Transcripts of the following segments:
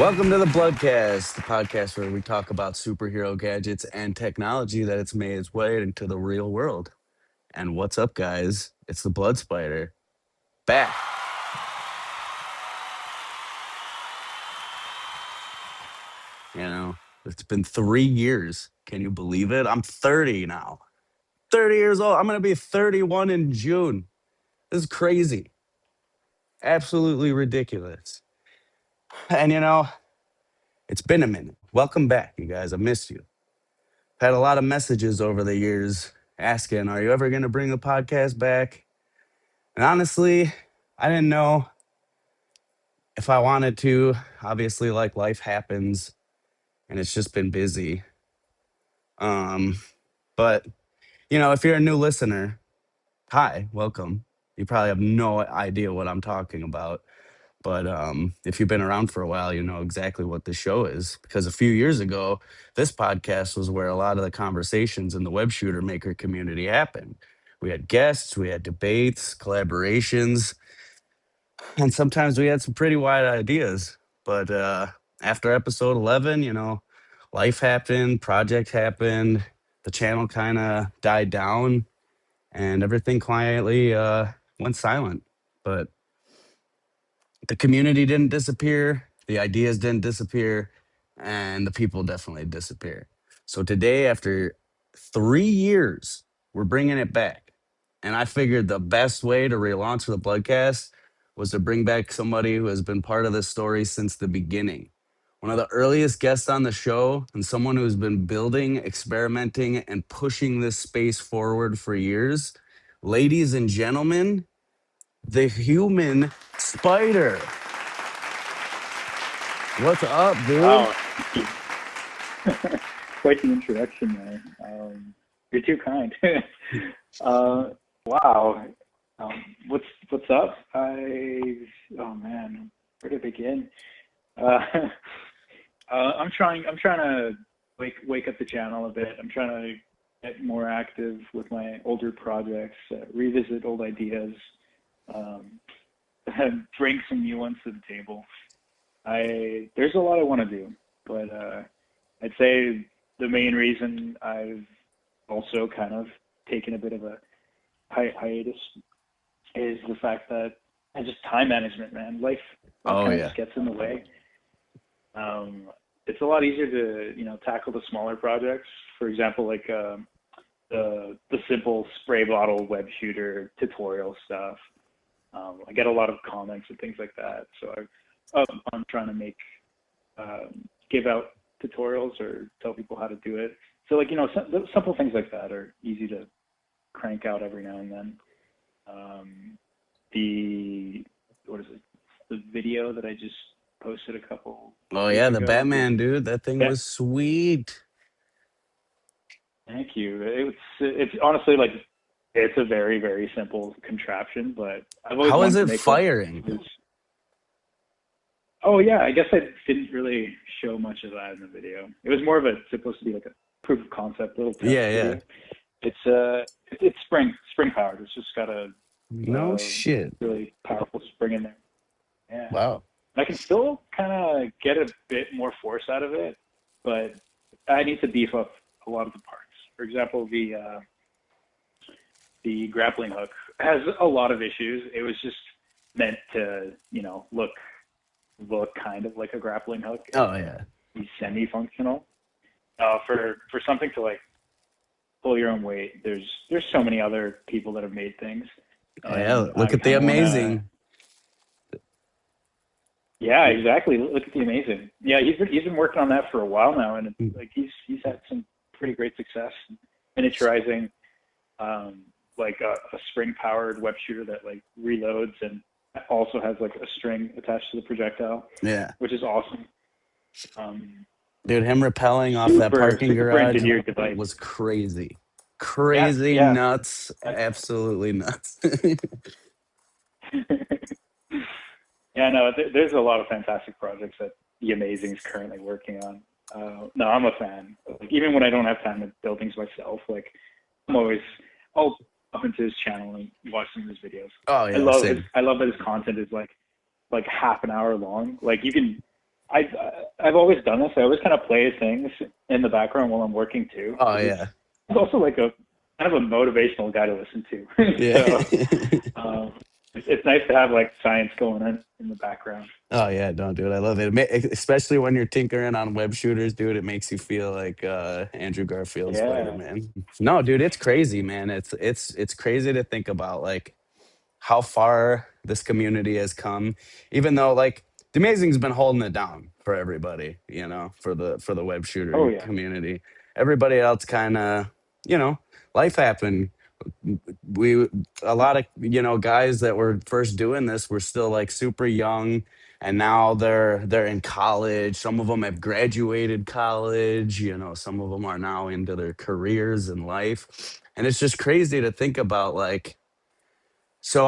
Welcome to the Bloodcast, the podcast where we talk about superhero gadgets and technology that it's made its way into the real world. And what's up, guys? It's the Blood Spider back. You know, it's been 3 years. Can you believe it? I'm 30 now. 30 years old. I'm going to be 31 in June. This is crazy. Absolutely ridiculous. And it's been a minute. Welcome back, you guys. I missed you. Had a lot of messages over the years asking, are you ever going to bring the podcast back? And honestly, I didn't know if I wanted to. Obviously, like life happens and it's just been busy. Um, but if you're a new listener, hi, welcome. You probably have no idea what I'm talking about. But if you've been around for a while, you know exactly what the show is. Because a few years ago, this podcast was where a lot of the conversations in the web shooter maker community happened. We had guests, we had debates, collaborations, and sometimes we had some pretty wide ideas. But after episode 11, life happened, project happened, the channel kind of died down, and everything quietly went silent. But the community didn't disappear, the ideas didn't disappear, and the people definitely disappear. So today, after 3 years, we're bringing it back. And I figured the best way to relaunch the Bloodcast was to bring back somebody who has been part of this story since the beginning. One of the earliest guests on the show, and someone who's been building, experimenting, and pushing this space forward for years. Ladies and gentlemen, the human spider. What's up, dude? Wow, quite the introduction there. You're too kind. Wow. What's up? Oh man, where to begin? I'm trying to wake up the channel a bit. I'm trying to get more active with my older projects, revisit old ideas, and bring some new ones to the table. There's a lot I want to do, but I'd say the main reason I've also kind of taken a bit of a hiatus is the fact that I just time management, man. Life kind of just gets in the way. It's a lot easier to tackle the smaller projects. For example, like the simple spray bottle web shooter tutorial stuff. I get a lot of comments and things like that, so I'm trying to give out tutorials or tell people how to do it. So simple things like that are easy to crank out every now and then. The video that I just posted a couple. Oh yeah, weeks the ago Batman, dude. That thing was sweet. Thank you. It's honestly it's a very, very simple contraption, but I've always How is wanted it to make firing? Oh yeah, I guess I didn't really show much of that in the video. It was more of supposed to be like a proof of concept little test video. It's spring powered. It's just got a no shit. really powerful spring in there. Yeah. Wow. I can still kind of get a bit more force out of it, but I need to beef up a lot of the parts. For example, the grappling hook has a lot of issues. It was just meant to, look kind of like a grappling hook. Oh yeah. Be semi-functional. For something to pull your own weight, there's so many other people that have made things. Oh yeah. Look at the Amazing. Yeah, exactly. Look at the Amazing. Yeah, he's been working on that for a while now, and he's had some pretty great success miniaturizing a spring-powered web shooter that reloads and also has a string attached to the projectile. Yeah, which is awesome. Dude, him rappelling off that parking garage was crazy. Yeah. Nuts. Absolutely nuts. Yeah, no, there's a lot of fantastic projects that the Amazing is currently working on. No, I'm a fan. Even when I don't have time to build things myself, I'll up into his channel and watch some of his videos. Oh yeah, I love that his content is like half an hour long. You can I I've always done this. I always kind of play things in the background while I'm working too, Oh because yeah. it's also like a kind of a motivational guy to listen to. Yeah. So it's nice to have like science going on in the background. Oh yeah, don't do it. I love it. Especially when you're tinkering on web shooters, dude. It makes you feel like Andrew Garfield Spider Yeah. Man. No, dude, it's crazy, man. It's crazy to think about like how far this community has come. Even though like the Amazing's been holding it down for everybody, for the web Oh shooter yeah. community. Everybody else kind of, life happened. We a lot of guys that were first doing this were still like super young, and now they're in college. Some of them have graduated college. Some of them are now into their careers in life, and it's just crazy to think about. Like, so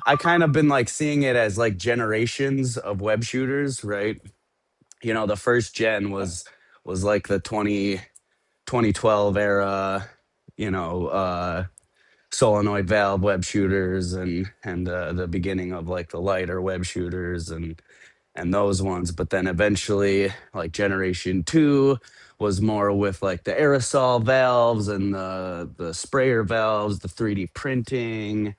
I kind of been like seeing it as like generations of web shooters, right? The first gen was like the 2012 era, you know uh solenoid valve web shooters, and the beginning of like the lighter web shooters, and those ones. But then eventually, like generation two was more with like the aerosol valves and the sprayer valves, the 3D printing.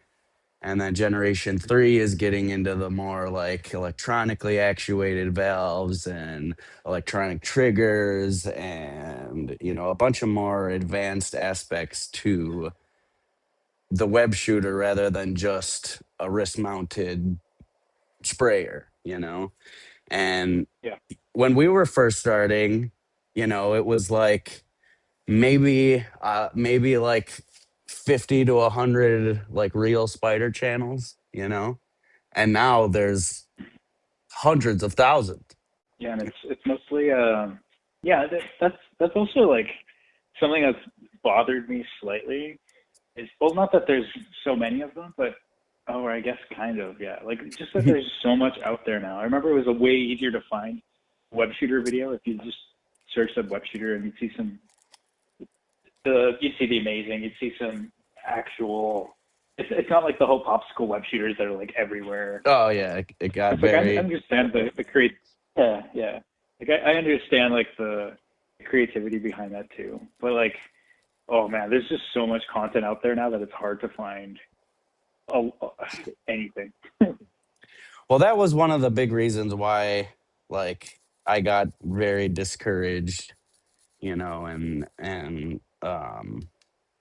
And then generation three is getting into the more like electronically actuated valves and electronic triggers, and a bunch of more advanced aspects to the web shooter rather than just a wrist mounted sprayer. And Yeah. when we were first starting, it was like maybe like 50 to 100 like real spider channels. And now there's hundreds of thousands. Yeah, and it's mostly yeah, that's also like something that's bothered me slightly. Is well, not that there's so many of them, but oh, I guess kind of, yeah. Like just that there's so much out there now. I remember it was a way easier to find web shooter video if you just searched up web shooter and you'd see the amazing, you'd see some actual. It's not like the whole popsicle web shooters that are like everywhere. Oh yeah, it got It's like I very. understand the create. Yeah, yeah. Like I understand like the creativity behind that too, but like, oh man, there's just so much content out there now that it's hard to find a, anything. Well, that was one of the big reasons why, like, I got very discouraged, and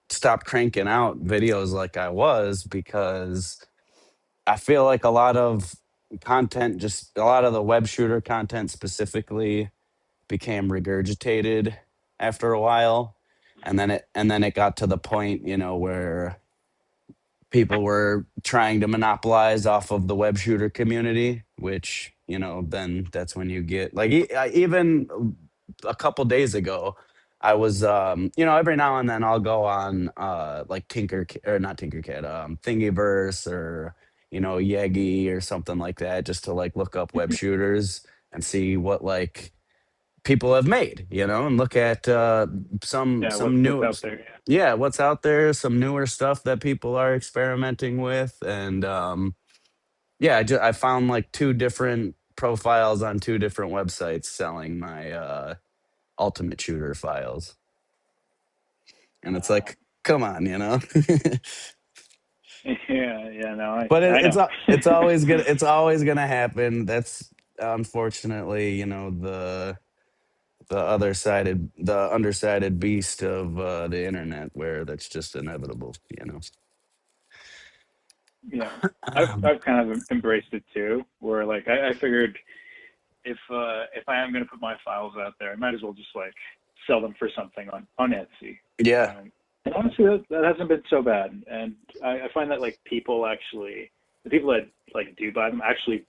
stopped cranking out videos like I was, because I feel like a lot of the web shooter content specifically became regurgitated after a while. And then it got to the point, where people were trying to monopolize off of the web shooter community, which, then that's when you get like, even a couple days ago, I was, every now and then I'll go on, like or not Tinkercad, Thingiverse, or, Yegi or something like that, just to like look up web shooters and see what like people have made, and look at Yeah, some what's new, out there? yeah, what's out there, some newer stuff that people are experimenting with. And yeah, I found like two different profiles on two different websites selling my ultimate shooter files, and it's Uh, like, come on. yeah, yeah, no, But I know. it's always gonna happen. That's unfortunately, the undersided beast of the internet, where that's just inevitable. Yeah, I've kind of embraced it too, where like I figured if I am gonna put my files out there, I might as well just like sell them for something on Etsy. Yeah. And honestly, that hasn't been so bad. And I find that like the people that like do buy them actually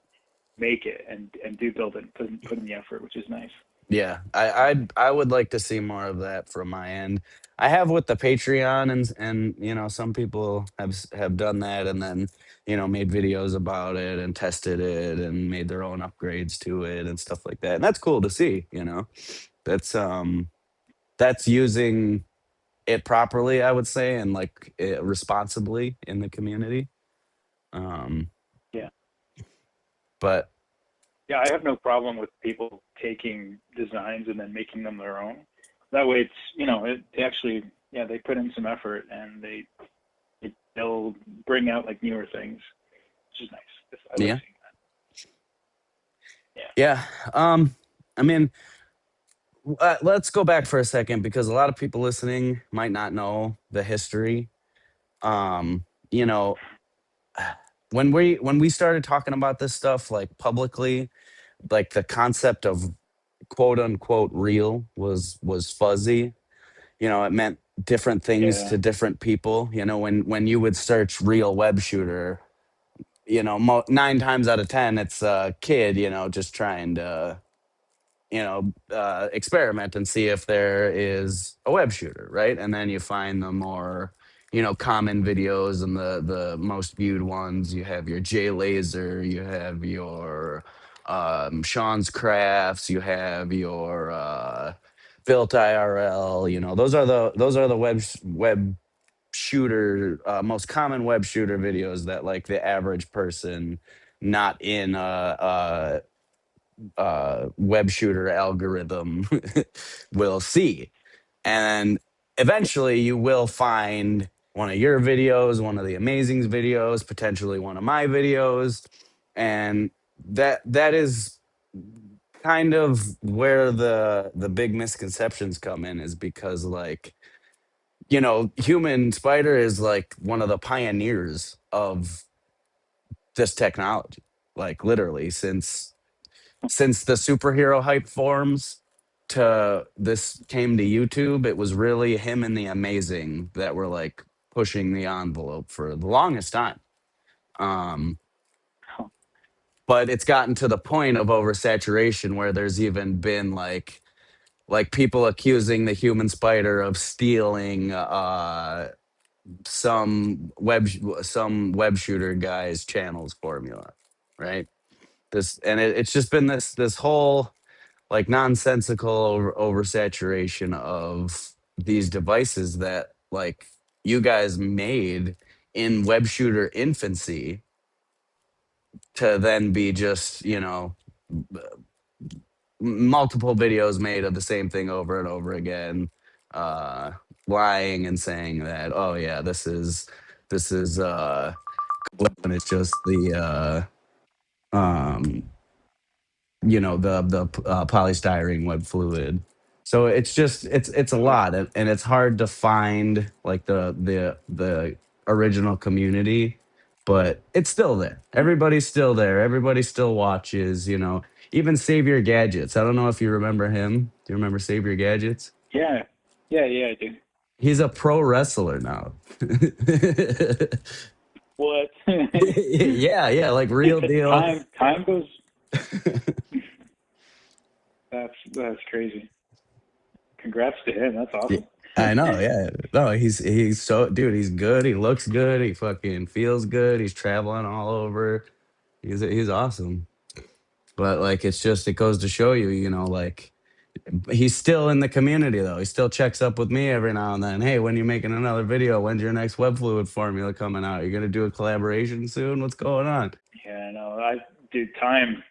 make it and do build it, put in the effort, which is nice. Yeah, I would like to see more of that from my end. I have with the Patreon, and some people have done that, and then made videos about it and tested it and made their own upgrades to it and stuff like that. And that's cool to see. That's using it properly, I would say, and like responsibly in the community. Um, Yeah. but Yeah, I have no problem with people taking designs and then making them their own. That way, it's they actually yeah they put in some effort and they'll bring out like newer things, which is nice. I like Yeah. seeing that. Yeah. I mean, let's go back for a second because a lot of people listening might not know the history. You know, when we started talking about this stuff like publicly, like the concept of quote unquote real was fuzzy. It meant different things Yeah, to different people. When you would search real web shooter, 9 times out of 10 it's a kid, just trying to experiment and see if there is a web shooter, right? And then you find the more, common videos and the most viewed ones. You have your J Laser, you have your Sean's Crafts, you have your Built IRL. Those are the web shooter most common web shooter videos that like the average person not in web shooter algorithm will see. And eventually you will find one of your videos, one of the Amazing's videos, potentially one of my videos. And that is kind of where the big misconceptions come in, is because like, human spider is like one of the pioneers of this technology, like literally since the superhero hype forms to this came to YouTube. It was really him and the Amazing that were like pushing the envelope for the longest time. Um, but it's gotten to the point of oversaturation where there's even been like people accusing the human spider of stealing some web shooter guy's channel's formula, right? It's just been this whole like nonsensical oversaturation of these devices that like you guys made in web shooter infancy to then be just multiple videos made of the same thing over and over again, uh lying and saying that, oh yeah, this is when it's just the um the polystyrene web fluid. So it's a okay. lot, and it's hard to find like the original community, but it's still there. Everybody's still there. Everybody still watches. Even Savior Gadgets. I don't know if you remember him. Do you remember Savior Gadgets? Yeah, yeah, I do. He's a pro wrestler now. What? Yeah, yeah, like real deal. Time goes. That's crazy. Congrats to him. That's Yeah, awesome. I know. Yeah. No, he's so dude. He's good. He looks good. He fucking feels good. He's traveling all over. He's awesome. But like, it goes to show you, like he's still in the community though. He still checks up with me every now and then. Hey, when you making another video? When's your next web fluid formula coming out? You're gonna do a collaboration soon? What's going on? Yeah, no, I dude, time.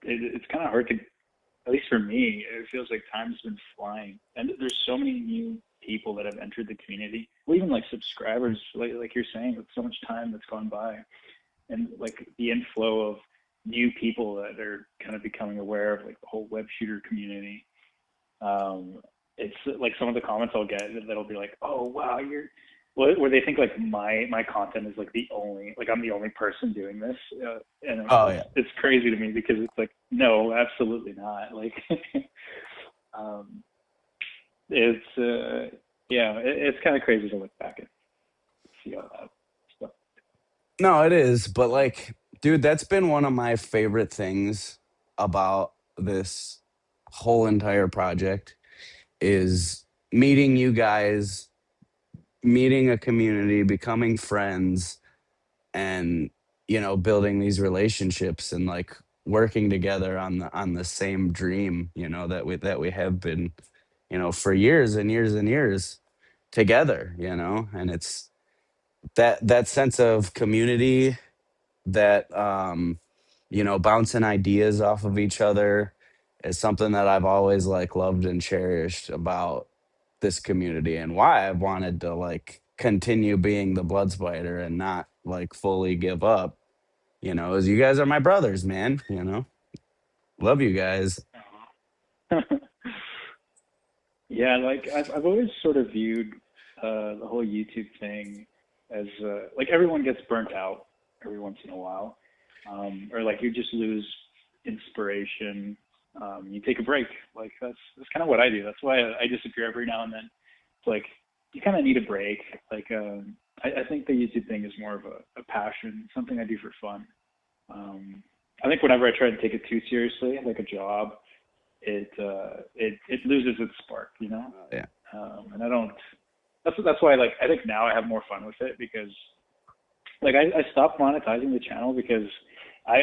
It's kind of hard to, at least for me, it feels like time's been flying, and there's so many new people that have entered the community. Well, even like subscribers, like you're saying, with so much time that's gone by, and like the inflow of new people that are kind of becoming aware of like the whole web shooter community. Um, it's like some of the comments I'll get that'll be like, "Oh wow, you're," where they think like my content is like the only, like I'm the only person doing this, and Oh it's yeah. it's crazy to me because it's like no, absolutely not. Like, um, it's yeah, it's kind of crazy to look back and see all that stuff. No, it is. But like, dude, that's been one of my favorite things about this whole entire project is meeting you guys, meeting a community, becoming friends, and building these relationships and like working together on the same dream, that we have been, for years and years and years together, and it's that sense of community that bouncing ideas off of each other is something that I've always like loved and cherished about this community, and why I've wanted to like continue being the blood spider and not like fully give up, is you guys are my brothers, man, love you guys. Yeah, like I've always sort of viewed the whole YouTube thing as like everyone gets burnt out every once in a while, or like you just lose inspiration. You take a break. Like that's kind of what I do. That's why I disappear every now and then. It's like you kind of need a break. Like I think the YouTube thing is more of a passion, something I do for fun. I think whenever I try to take it too seriously, like a job, it loses its spark, you know. Oh, yeah. And I don't. That's why like I think now I have more fun with it because like I stopped monetizing the channel because I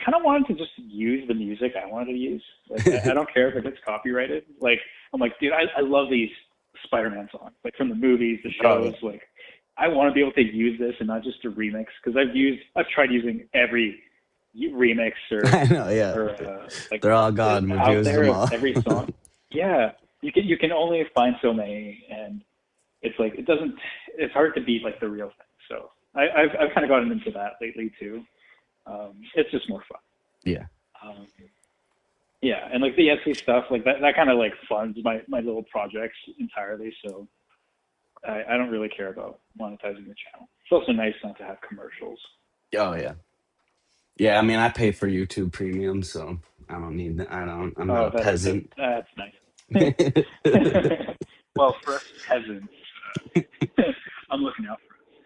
kind of wanted to just use the music I wanted to use. Like I don't care if it gets copyrighted. Like I'm like, dude, I love these Spider-Man songs, like from the movies, the Oh shows. yeah. Like I want to be able to use this and not just a remix because I've tried using every remix I know, yeah. or like They're all gone. We've out used there them of all. every song. Yeah, you can only find so many, and it's like it doesn't. It's hard to beat like the real thing. So I've kind of gotten into that lately too. It's just more fun. Yeah. Um, yeah, and like the Etsy stuff, like that kind of like funds my little projects entirely. So I don't really care about monetizing the channel. It's also nice not to have commercials. Oh yeah. Yeah, I mean, I pay for YouTube Premium, so I don't need that. I'm not Oh, a peasant. that's nice. Well, for us peasants, I'm looking out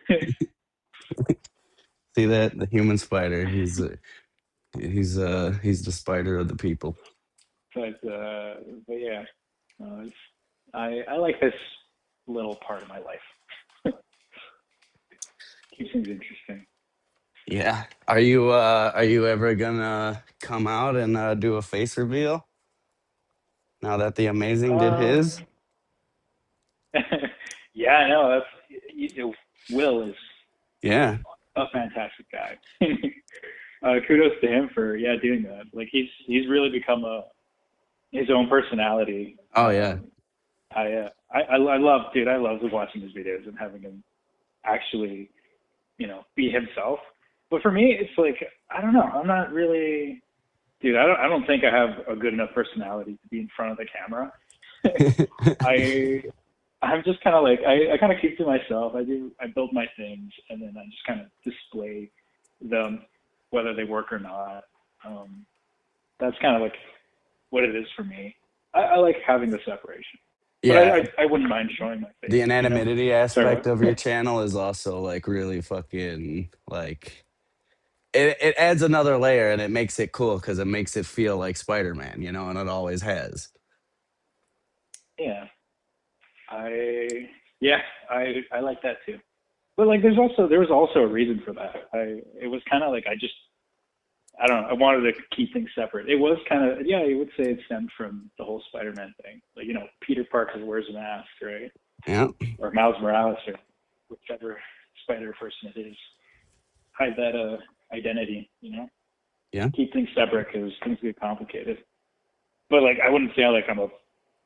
for us. See that? The human spider. He's the spider of the people. But yeah, it's, I like this little part of my life. Keeps things interesting. Yeah. Are you ever gonna come out and do a face reveal now that the amazing did Um, his? yeah, I know. Will is Yeah. a fantastic guy. Kudos to him for doing that. Like he's really become a his own personality. Oh yeah. I love, dude. I love watching his videos and having him actually, be himself. But for me, it's like I don't know. I'm not really, dude. I don't think I have a good enough personality to be in front of the camera. I I'm just kind of like I kind of keep to myself. I build my things and then I just kind of display them, whether they work or not. Um, that's kind of like what it is for me. I like having the separation, but Yeah. I wouldn't mind showing my face. The anonymity Sorry, aspect of your what? channel is also like really fucking like it adds another layer, and it makes it cool because it makes it feel like Spider-Man, and it always has. Yeah, I yeah I like that too. But like, there was also a reason for that. It was kind of like I don't know. I wanted to keep things separate. It was kind of, yeah, you would say it stemmed from the whole Spider-Man thing. Like, Peter Parker wears a mask, right? Yeah. Or Miles Morales or whichever Spider person it is. Hide that identity, Yeah. Keep things separate because things get complicated. But like, I wouldn't say like I'm a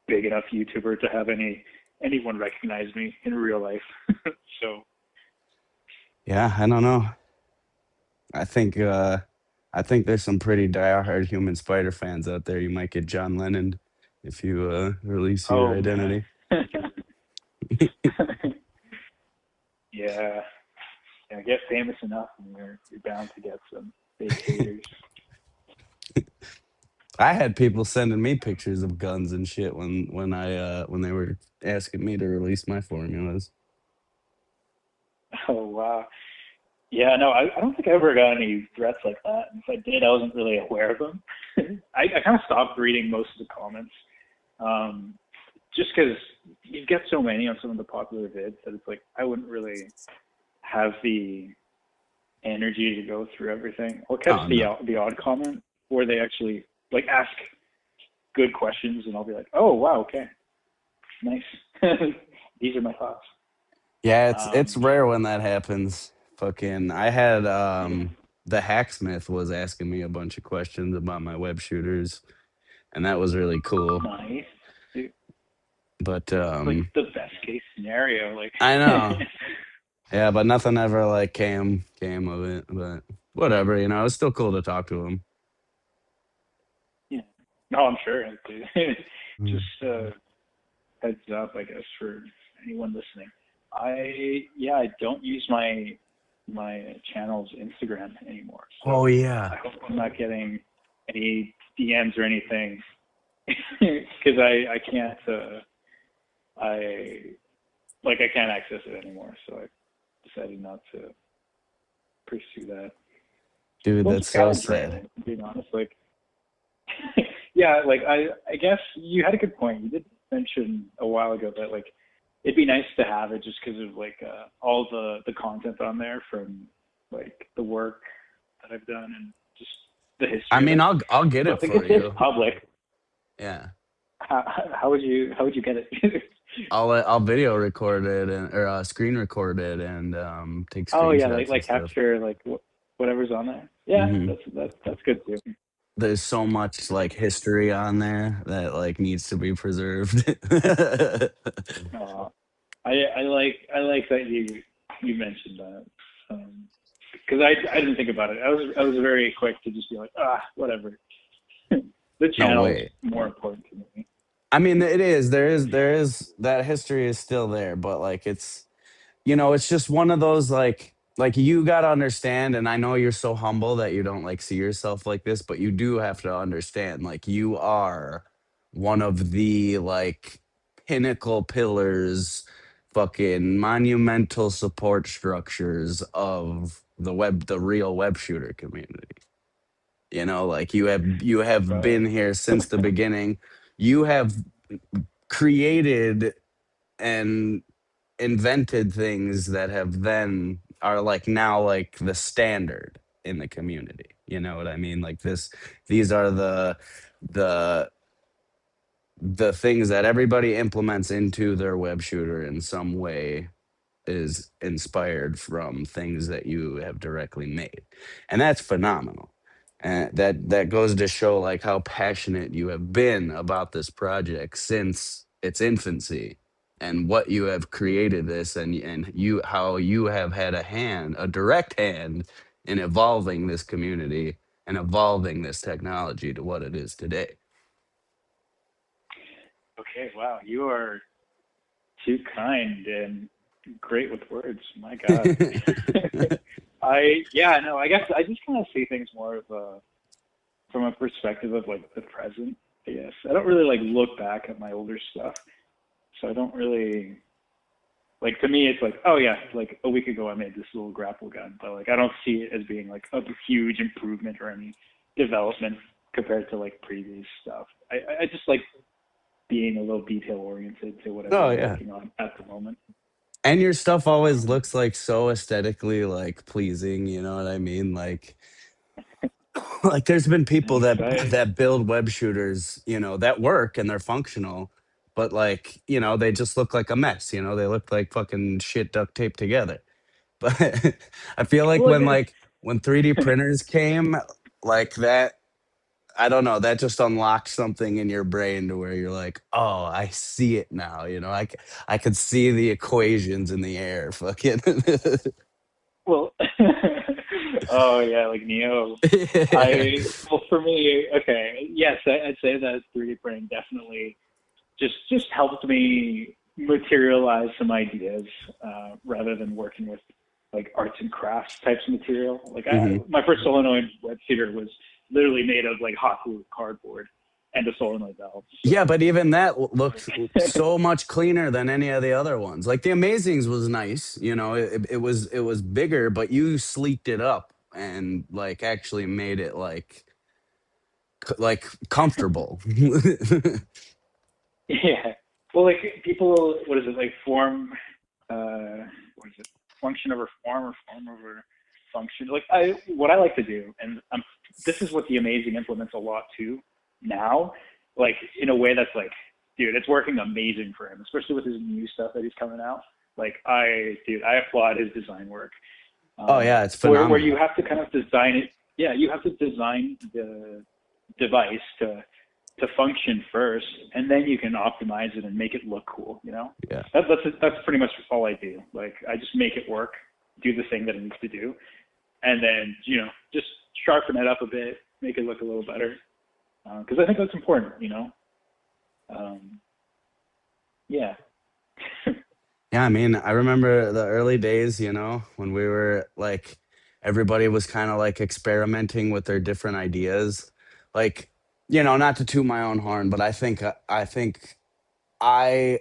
big enough YouTuber to have anyone recognize me in real life. So, Yeah, I don't know. I think uh I think there's some pretty diehard human spider fans out there. You might get John Lennon if you release your oh man. identity. Yeah. Get famous enough and you're bound to get some big haters. I had people sending me pictures of guns and shit when they were asking me to release my formulas. Oh wow. Yeah, no, I don't think I ever got any threats like that. If I did, I wasn't really aware of them. I kind of stopped reading most of the comments, just because you get so many on some of the popular vids that it's like I wouldn't really have the energy to go through everything. I'll catch Oh the no. the odd comment where they actually like ask good questions, and I'll be like, oh wow, okay, nice. These are my thoughts. Yeah, it's Um, rare when that happens. Fucking I had yeah. the hacksmith was asking me a bunch of questions about my web shooters, and that was really cool. Nice. Dude, But like the best case scenario. Like, I know. Yeah, but nothing ever like came of it. But whatever, you know, it's still cool to talk to him. yeah. No, I'm sure. Mm. Just heads up, I guess, for anyone listening. I don't use my channel's Instagram anymore. Oh So yeah. I hope I'm not getting any DMs or anything because I can't I I can't access it anymore. So I decided not to pursue that. Dude, Well, that's it's so kind of sad. draining, to be honest. Like, yeah, like I guess you had a good point. You did mention a while ago that like it'd be nice to have it just because of like all the content on there from like the work that I've done and just the I history of mean, it. I'll get But it because for it's you. public, Yeah. how, how would you get it? I'll video record it and or screen record it and take Oh yeah, screenshots and stuff. capture like whatever's on there. Yeah, Hmm. that's good too. There's so much like history on there that like needs to be preserved. Uh, I like that you mentioned that because I didn't think about it. I was very quick to just be like whatever. The No channel's way. more important to me. I mean, it is. There is that history is still there, but like it's it's just one of those like you got to understand, and I know you're so humble that you don't like see yourself like this, but you do have to understand like you are one of the like pinnacle pillars, fucking monumental support structures of the real web shooter community. Like you have Right. been here since the beginning. You have created and invented things that have then are like now like the standard in the community. You know what I mean? Like these are the the things that everybody implements into their web shooter in some way is inspired from things that you have directly made. And that's phenomenal. And that goes to show like how passionate you have been about this project since its infancy and what you have created this and you how you have had a direct hand in evolving this community and evolving this technology to what it is today. Okay. Wow. You are too kind and great with words. My God. Yeah, no, I guess I just kind of see things more of from a perspective of like the present. I guess I don't really like look back at my older stuff, so I don't really like. To me, it's like, oh yeah, like a week ago I made this little grapple gun, but like I don't see it as being like a huge improvement or any development compared to like previous stuff. I just like being a little detail oriented to whatever Oh I'm yeah. working on at the moment. And your stuff always Um, looks like so aesthetically like pleasing, you know what I mean? Like like there's been people Thanks. that that build web shooters, that work and they're functional, but like, they just look like a mess, they look like fucking shit duct taped together. But I feel like well, when 3D printers came, like that, I don't know, that just unlocked something in your brain to where you're like, "Oh, I see it now," I could see the equations in the air, fucking. well, oh yeah, like Neo. Yeah. Well, for me, okay, yes, I'd say that 3D printing definitely just helped me materialize some ideas rather than working with like arts and crafts types of material. Like Mhm. my first solenoid web shooter was literally made of like hot glue cardboard and a solenoid valve. Yeah, So but even that looked so much cleaner than any of the other ones. Like the Amazings was nice, it was bigger, but you sleeked it up and like actually made it like comfortable. yeah, well, like people, what is it like form? What is it? Function over form or form over function? Like what I like to do, and this is what the Amazing implements a lot too now, like in a way that's like, dude, it's working amazing for him, especially with his new stuff that he's coming out. Like dude, I applaud his design work. Oh yeah, it's where you phenomenal. have to kind of design it. Yeah, you have to design the device to function first, and then you can optimize it and make it look cool. You know, Yeah. that's pretty much all I do. Like I just make it work, do the thing that it needs to do, and then just sharpen it up a bit, make it look a little better. Because I think that's important. Um, yeah. Yeah, I mean, I remember the early days, when we were like, everybody was kind of like experimenting with their different ideas. Like, not to toot my own horn, but I,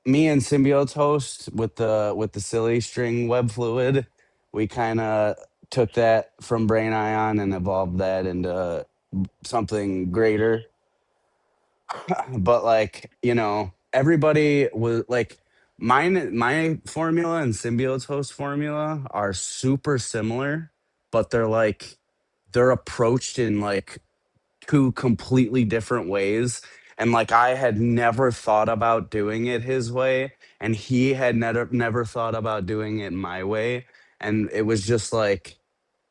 me and Symbiote's host with the silly string web fluid, we kind of took that from Brain Ion and evolved that into something greater. But like, everybody was like, my formula and Symbiote's host formula are super similar, but they're approached in like two completely different ways. And like I had never thought about doing it his way, and he had never thought about doing it my way. And it was just like,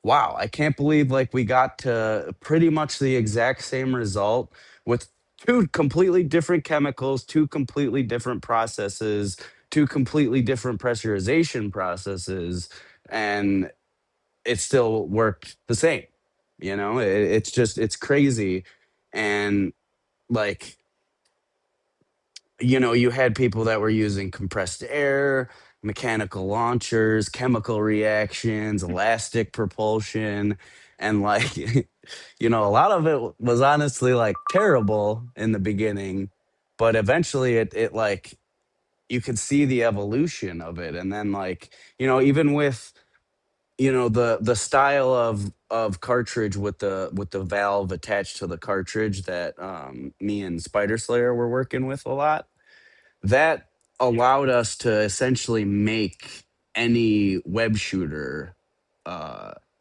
wow, I can't believe like we got to pretty much the exact same result with two completely different chemicals, two completely different processes, two completely different pressurization processes, and it still worked the same. It's crazy. And like, you had people that were using compressed air, mechanical launchers, chemical reactions, elastic propulsion, and like, a lot of it was honestly like terrible in the beginning, but eventually it like you could see the evolution of it. And then like, even with the style of cartridge with the valve attached to the cartridge that me and Spider Slayer were working with a lot, that allowed us to essentially make any web shooter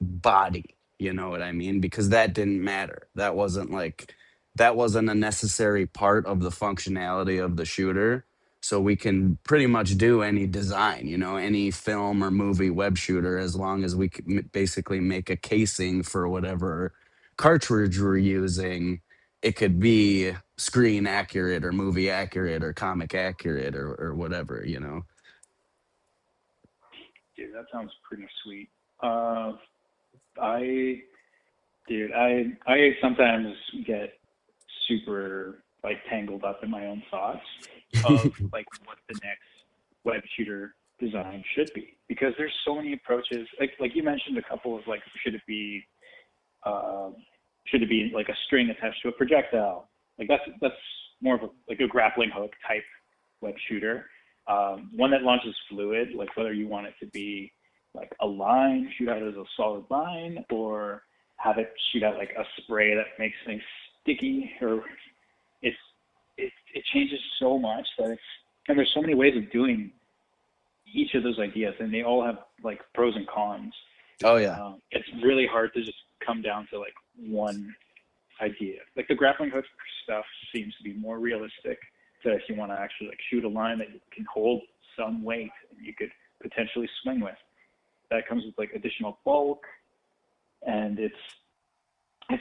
body. You know what I mean? Because that didn't matter. That wasn't a necessary part of the functionality of the shooter. So we can pretty much do any design, any film or movie web shooter, as long as we could basically make a casing for whatever cartridge we're using. It could be screen accurate or movie accurate or comic accurate or whatever. Dude, that sounds pretty sweet. Uh, I, I sometimes get super like tangled up in my own thoughts of like what the next web shooter design should be because there's so many approaches. Like you mentioned a couple of like uh, should it be like a string attached to a projectile? Like that's more of like a grappling hook type web shooter. One that launches fluid, like whether you want it to be like a line, shoot out as a solid line, or have it shoot out like a spray that makes things sticky, or it's it changes so much that and there's so many ways of doing each of those ideas, and they all have like pros and cons. Oh yeah. It's really hard to just come down to like one idea. Like the grappling hook stuff seems to be more realistic. That if you want to actually like shoot a line that you can hold some weight and you could potentially swing with, that comes with like additional bulk, and it's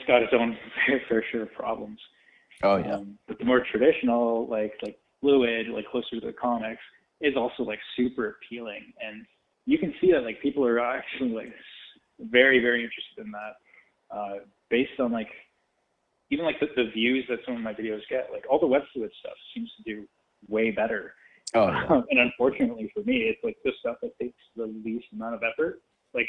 got its own fair share of problems. Oh yeah. But the more traditional, like fluid, like closer to the comics, is also like super appealing, and you can see that like people are actually like very interested in that, based on like even like the views that some of my videos get. Like all the web fluid stuff seems to do way better. Oh yeah. And unfortunately for me, it's like the stuff that takes the least amount of effort, like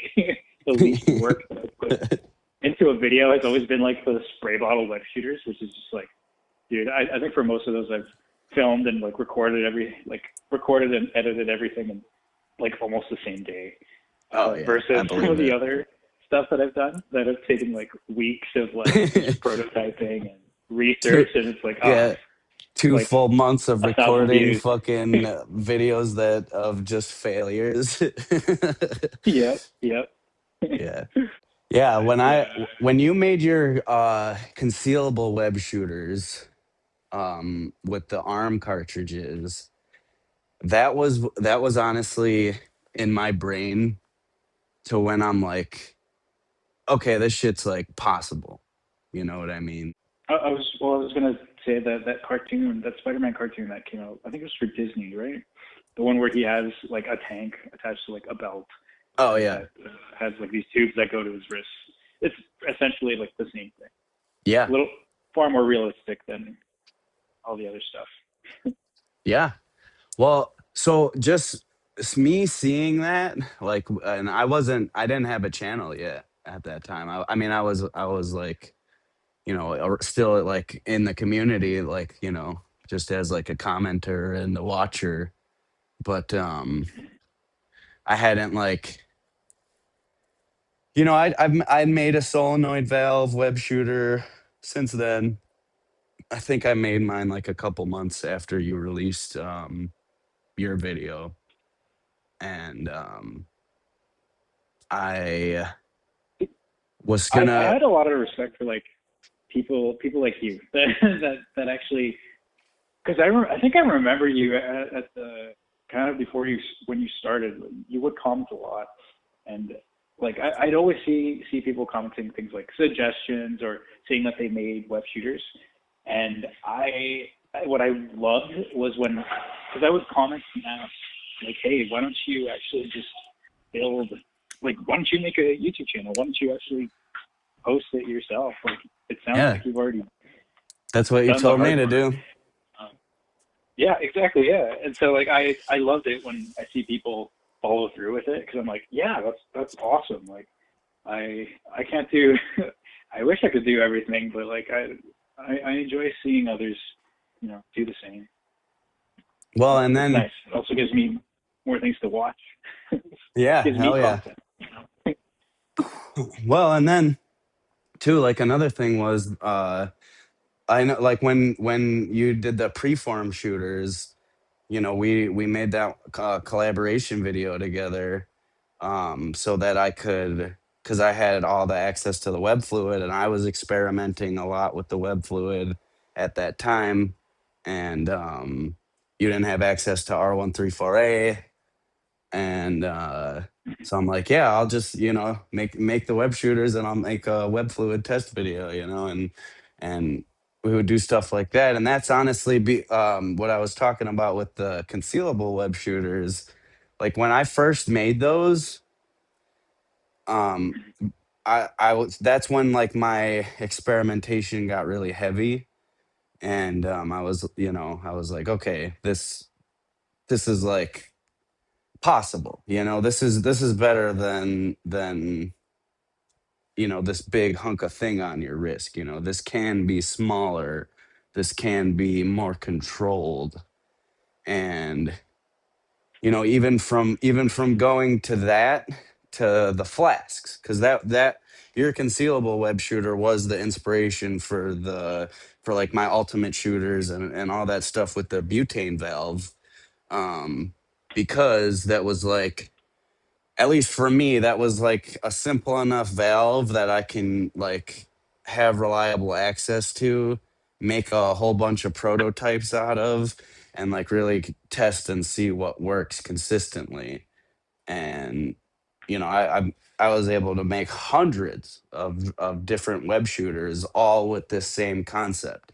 the least work that I put into a video has always been like the spray bottle web shooters, which is just like, dude, I think for most of those I've filmed and like recorded and edited everything in like almost the same day, Oh yeah. I versus some of believe the it. other stuff that I've done that have taken like weeks of like just prototyping and two, research, and it's like yeah, two like full months of 1,000 recording views. fucking videos that of just failures. Yep. Yeah. Yeah, Yeah. when you made your concealable web shooters with the arm cartridges, that was honestly in my brain to when I'm like, okay, this shit's like possible. You know what I mean? I was gonna say that that cartoon, that Spider-Man cartoon that came out, I think it was for Disney, right? The one where he has like a tank attached to like a belt, Oh and yeah. that has like these tubes that go to his wrists. It's essentially like the same thing. A Yeah. little far more realistic than all the other stuff. Yeah. Well, so just me seeing that, like, and I didn't have a channel yet at that time. I mean, I was like, still like in the community, like, just as like a commenter and a watcher. But I hadn't like, I'd made a solenoid valve web shooter since then. I think I made mine like a couple months after you released your video, and I was I gonna. had a lot of respect for like people like you that actually, because I think I remember you at the kind of before you when you started, you would comment a lot, and like I'd always see people commenting things like suggestions or saying that they made web shooters, and what I loved was when, because I would comment and ask like, hey, why don't you actually just build, like, why don't you make a YouTube channel? Why don't you actually post it yourself? Like, it sounds like Yeah, you've already that's what you done the told me hard to work. do. Um, yeah, exactly. Yeah, and so like I loved it when I see people follow through with it, because I'm like, yeah, that's awesome. Like I can't do. I wish I could do everything, but like I enjoy seeing others, do the same. Well, and It's then nice. It also gives me more things to watch. yeah, Gives me hell yeah. content. Well, and then too, like another thing was, I know, like when you did the preform shooters, we made that collaboration video together, so that I could, because I had all the access to the web fluid, and I was experimenting a lot with the web fluid at that time, and you didn't have access to R134A, and so I'm like, yeah, I'll just make the web shooters, and I'll make a web fluid test video, and we would do stuff like that. And that's honestly what I was talking about with the concealable web shooters. Like when I first made those, um I was that's when like my experimentation got really heavy, and I was like, okay, this is like possible. This is better than this big hunk of thing on your wrist. This can be smaller, this can be more controlled. And even from going to that to the flasks, because that your concealable web shooter was the inspiration for like my ultimate shooters and all that stuff with the butane valve, um because that was like, at least for me, that was like a simple enough valve that I can like have reliable access to, make a whole bunch of prototypes out of, and like really test and see what works consistently. And I was able to make hundreds of different web shooters, all with this same concept.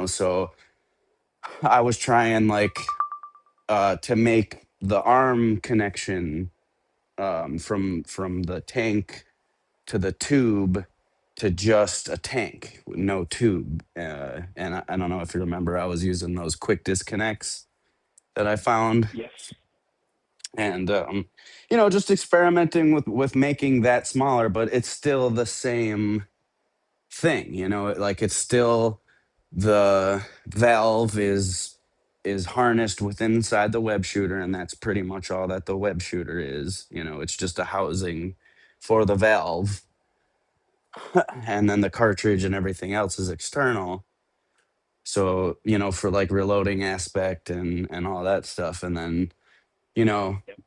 So I was trying like to make the arm connection, from the tank to the tube to just a tank with no tube. And I don't know if you remember, I was using those quick disconnects that I found, Yes. and just experimenting with making that smaller, but it's still the same thing. Like it's still, the valve is harnessed within inside the web shooter, and that's pretty much all that the web shooter is. It's just a housing for the valve, and then the cartridge and everything else is external. So for like reloading aspect and all that stuff. And then you know Yep.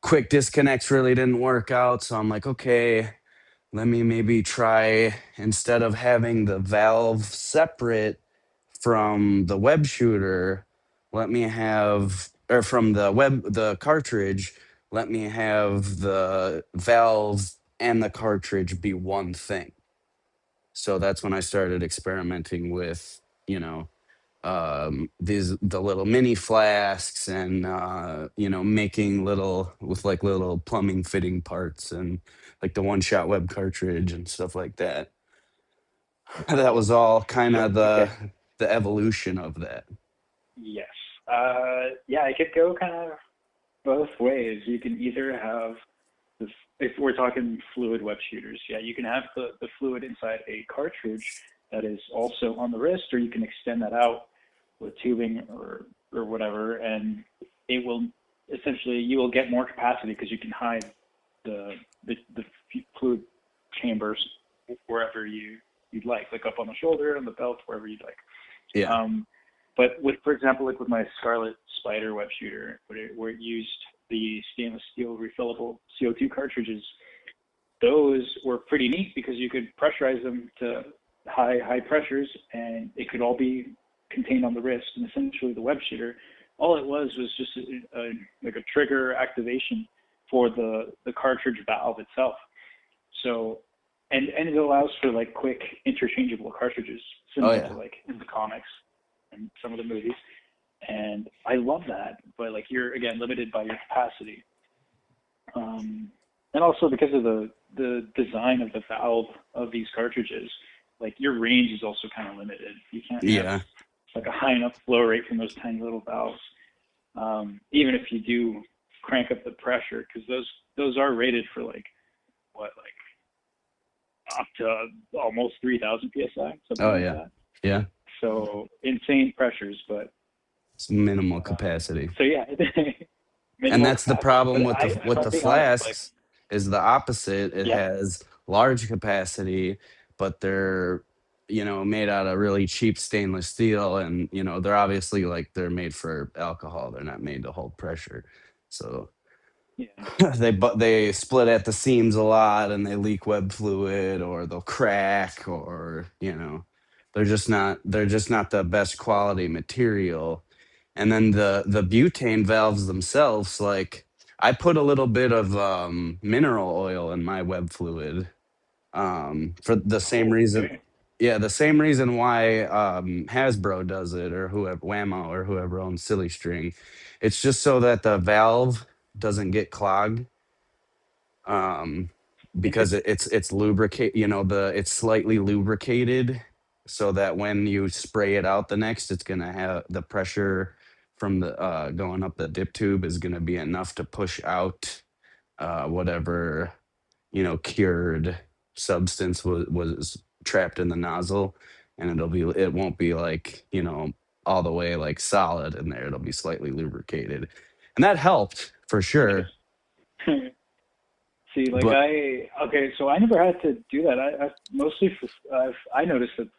quick disconnects really didn't work out, so I'm like, okay, let me maybe try, instead of having the valve separate from the web shooter, let me have, or from the cartridge, let me have the valve and the cartridge be one thing. So that's when I started experimenting with, these the little mini flasks, and making little with like little plumbing fitting parts, and like the one shot web cartridge and stuff like that. That was all kind So of okay, the evolution of that. yes, yeah, it could go kind of both ways. You can either have this, if we're talking fluid web shooters, yeah, you can have the fluid inside a cartridge that is also on the wrist, or you can extend that out with tubing or whatever, and it will essentially you will get more capacity because you can hide the fluid chambers wherever you'd like up on the shoulder, on the belt, wherever you'd like. Yeah. Um, but with, for example, like with my Scarlet Spider web shooter, where it used the stainless steel refillable CO2 cartridges, those were pretty neat because you could pressurize them to high pressures, and it could all be contained on the wrist. And essentially, the web shooter, all it was just like a trigger activation for the cartridge valve itself. So, and it allows for like quick interchangeable cartridges, Oh similar to yeah. like in the comics and some of the movies. And I love that, but like you're again limited by your capacity, and also because of the design of the valve of these cartridges, like your range is also kind of limited. You can't have Yeah. like a high enough flow rate from those tiny little valves, even if you do crank up the pressure, because those are rated for like what, like up to almost 3,000 psi, something Oh like yeah. that. Yeah. So insane pressures, but It's minimal um, capacity. so yeah, And minimal that's the capacity. But problem with if I'm the being honest, like flasks, is the opposite. It yeah, has large capacity, but they're, made out of really cheap stainless steel, and they're obviously like they're made for alcohol. They're not made to hold pressure. So yeah, they split at the seams a lot, and they leak web fluid, or they'll crack, or they're just not the best quality material. And then the butane valves themselves, like I put a little bit of mineral oil in my web fluid, for the same oh, reason. okay. Yeah, the same reason why Hasbro does it, or whoever, Whammo, or whoever owns Silly String. It's just so that the valve doesn't get clogged, um, because Interesting. it's lubricate. It's slightly lubricated, so that when you spray it out the next, it's gonna have the pressure from the going up the dip tube is gonna be enough to push out whatever cured substance was trapped in the nozzle, and it won't be like all the way like solid in there. It'll be slightly lubricated, and that helped for sure. Interesting. See, like But so I never had to do that. I mostly I noticed that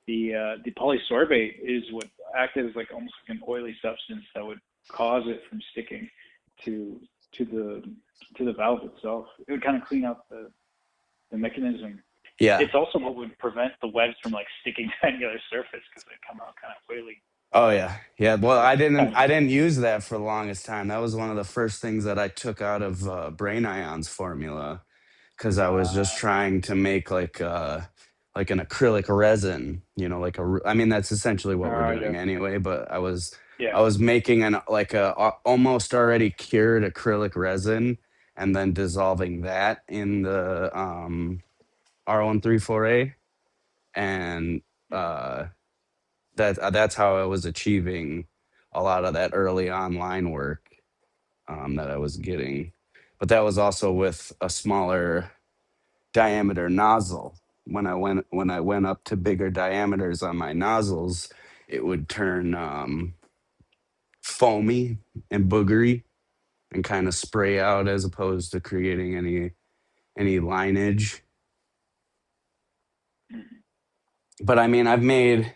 the polysorbate is what acted as like almost like an oily substance that would cause it from sticking to to the to the valve itself. It would kind of clean out the mechanism. yeah. It's also what would prevent the webs from like sticking to any other surface because they come out kind of oily. Oh yeah, yeah. Well, So I didn't kind of I didn't use that for the longest time. That was one of the first things that I took out of Brain Ion's formula, because I was just okay. trying to make like an acrylic resin, I mean, that's essentially what we're Yeah. doing anyway, but Yeah. I was making an like almost already cured acrylic resin, and then dissolving that in the R134A, and uh that's how I was achieving a lot of that early online work that I was getting. But that was also with a smaller diameter nozzle. When I went up to bigger diameters on my nozzles, it would turn foamy and boogery, and kind of spray out, as opposed to creating any lineage. Mhm. But I mean, I've made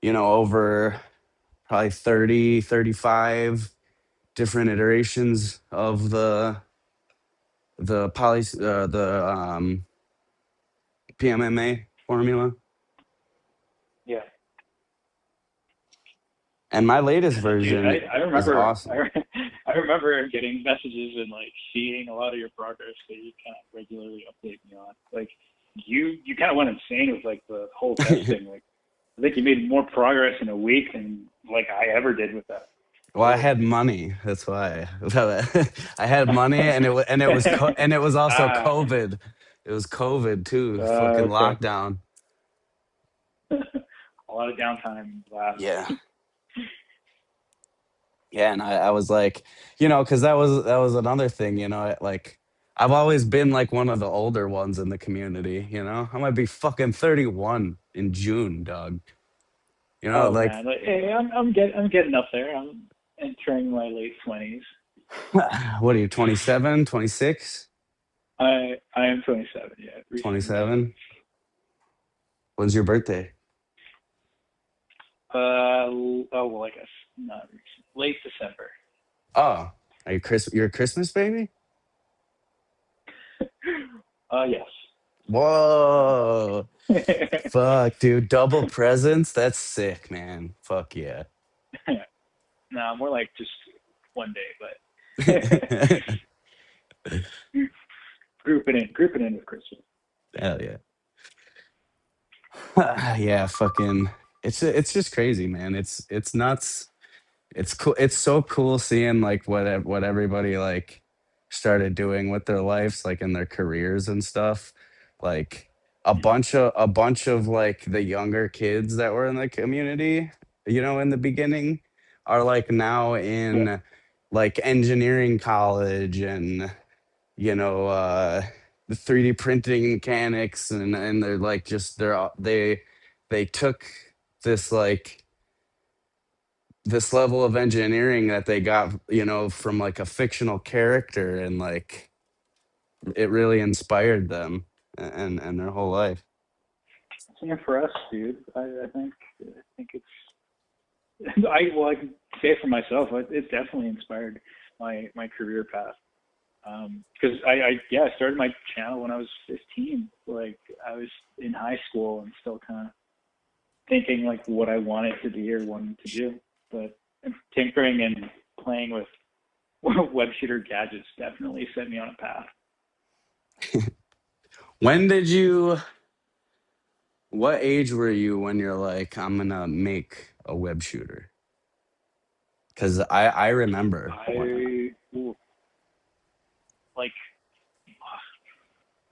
over probably 30, 35 different iterations of the PMMA formula. Yeah. And my latest Dude, version I is remember awesome. remember getting messages and like seeing a lot of your progress that you kind of regularly update me on. Like you kind of went insane with like the whole testing. Like I think you made more progress in a week than like I ever did with that. Well, I Really. had money. That's why. I had money, and and it was also Ah, COVID. It was COVID too. Fucking okay. lockdown. A lot of downtime last. Yeah. Yeah, and I was like, because that was another thing, like I've always been like one of the older ones in the community, I might be fucking 31 in June, dog. Oh Like man, like, hey, I'm getting up there. I'm entering my late 20s. what are you, 27, 26, I am 27. Yeah, recently moved. 27? When's your birthday? Oh well, I guess not recent. Late December. Oh, you're a Christmas baby? Yes. Whoa. Fuck, dude. Double presents? That's sick, man. Fuck yeah. No, more like just one day, but grouping in with Christmas. Hell yeah. Yeah, fucking it's just crazy, man. It's nuts. It's cool. It's so cool seeing like what everybody like started doing with their lives, like in their careers and stuff. Like a bunch of like the younger kids that were in the community, in the beginning are like now Yeah, in like engineering college and the 3D printing mechanics and they're like just they took this like this level of engineering that they got from like a fictional character and like it really inspired them and their whole life. same for us, dude. I think it's I can say it for myself. It's definitely inspired my career path. Because I started my channel when I was 15. Like I was in high school and still kind of thinking like what I wanted to be or wanted to do. But tinkering and playing with web shooter gadgets definitely set me on a path. When did you what age were you when you're like, I'm gonna make a web shooter? Because I remember when I ooh, like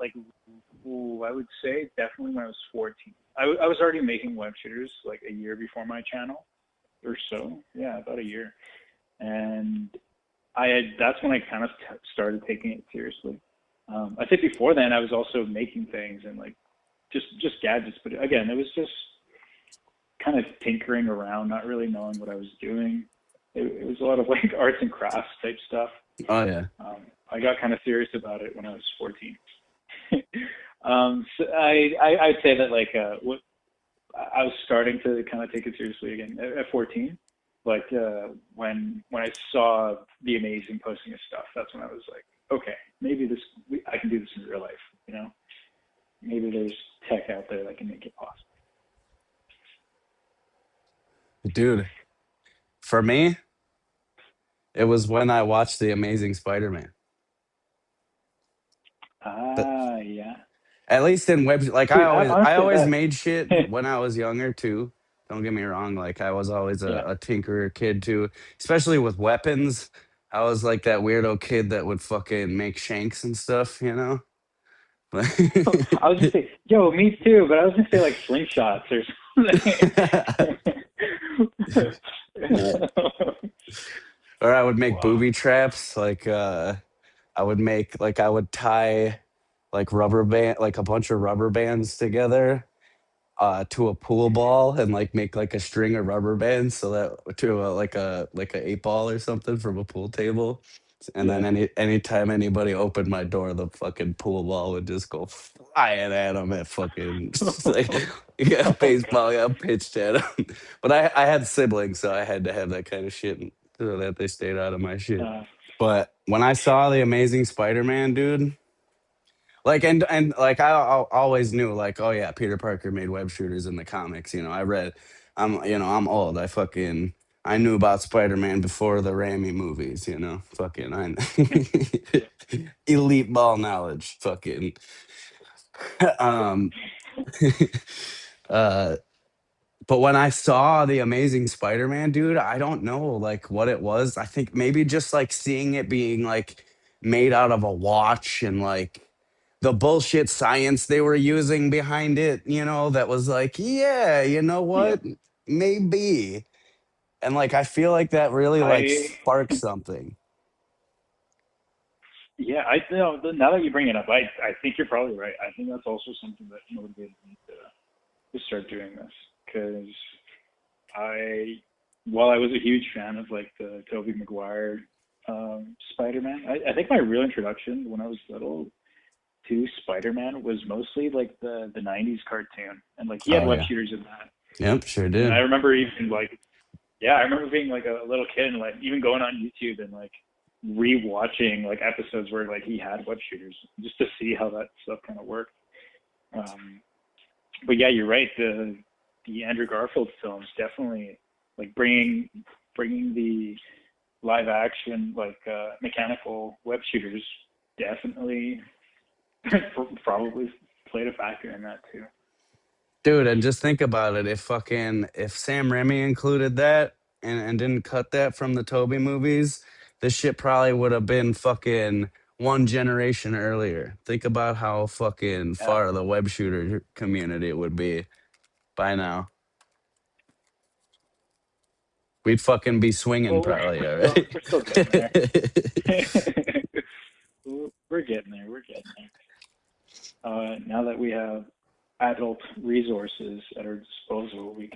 like I would say definitely when I was 14. I was already making web shooters like a year before my channel or so. Yeah, about a year. And that's when I kind of started taking it seriously. I think before then I was also making things and like just gadgets, but again, it was just kind of tinkering around, not really knowing what I was doing. It was a lot of like arts and crafts type stuff. oh yeah. I got kind of serious about it when I was 14. So I'd say that like what I was starting to kind of take it seriously again at 14. Like when I saw the amazing posting of stuff, that's when I was like, okay, maybe I can do this in real life. You know, maybe there's tech out there that can make it possible. Dude, for me, it was when I watched The Amazing Spider-Man. But Ah, yeah, at least in web, like dude. I Honestly, always that made shit when I was younger too. Don't get me wrong. Like I was always yeah. a tinkerer kid too, especially with weapons. I was like that weirdo kid that would fucking make shanks and stuff. I was gonna say, yo, me too, but I was gonna say like slingshots or something. Or I would make Wow. booby traps. Like I would tie like like a bunch of rubber bands together to a pool ball and like make like a string of rubber bands so that to like a 8 ball or something from a pool table. And then Yeah. anytime anybody opened my door, the fucking pool ball would just go flying at them at fucking like you got a Oh baseball god. got pitched at them. But I had siblings, so I had to have that kind of shit so that they stayed out of my shit. Uh, But when I saw the Amazing Spider-Man, dude, like and like I always knew like, oh yeah, Peter Parker made web shooters in the comics. I read, I'm old. I fucking I knew about Spider-Man before the Raimi movies, you know. Fucking I Yeah. elite ball knowledge. Fucking um uh but when I saw the Amazing Spider-Man, dude, I don't know like what it was. I think maybe just like seeing it being like made out of a watch and like the bullshit science they were using behind it, you know, that was like, yeah, you know Yeah. what? Maybe. And like I feel like that really like I sparked something. Yeah, I you know now that you bring it up, I think you're probably right. I think that's also something that motivated me to start doing this because I, while I was a huge fan of like the Tobey Maguire Spider-Man, I think my real introduction when I was little to Spider-Man was mostly like the '90s cartoon, and like he had Oh web yeah. shooters in that, Yep, sure and I did. remember even like yeah, I remember being like a little kid and like even going on YouTube and like rewatching like episodes where like he had web shooters just to see how that stuff kind of worked. Um, but yeah, you're right. The Andrew Garfield films definitely like bringing the live action like mechanical web shooters definitely probably played a factor in that too. Dude, and just think about it. If Sam Raimi included that and didn't cut that from the Toby movies, this shit probably would have been fucking one generation earlier. Think about how fucking Yeah. far the web shooter community would be by now. We'd fucking be swinging Well, probably we're still getting there. already. We're getting there. We're getting there. Now that we have adult resources at our disposal, we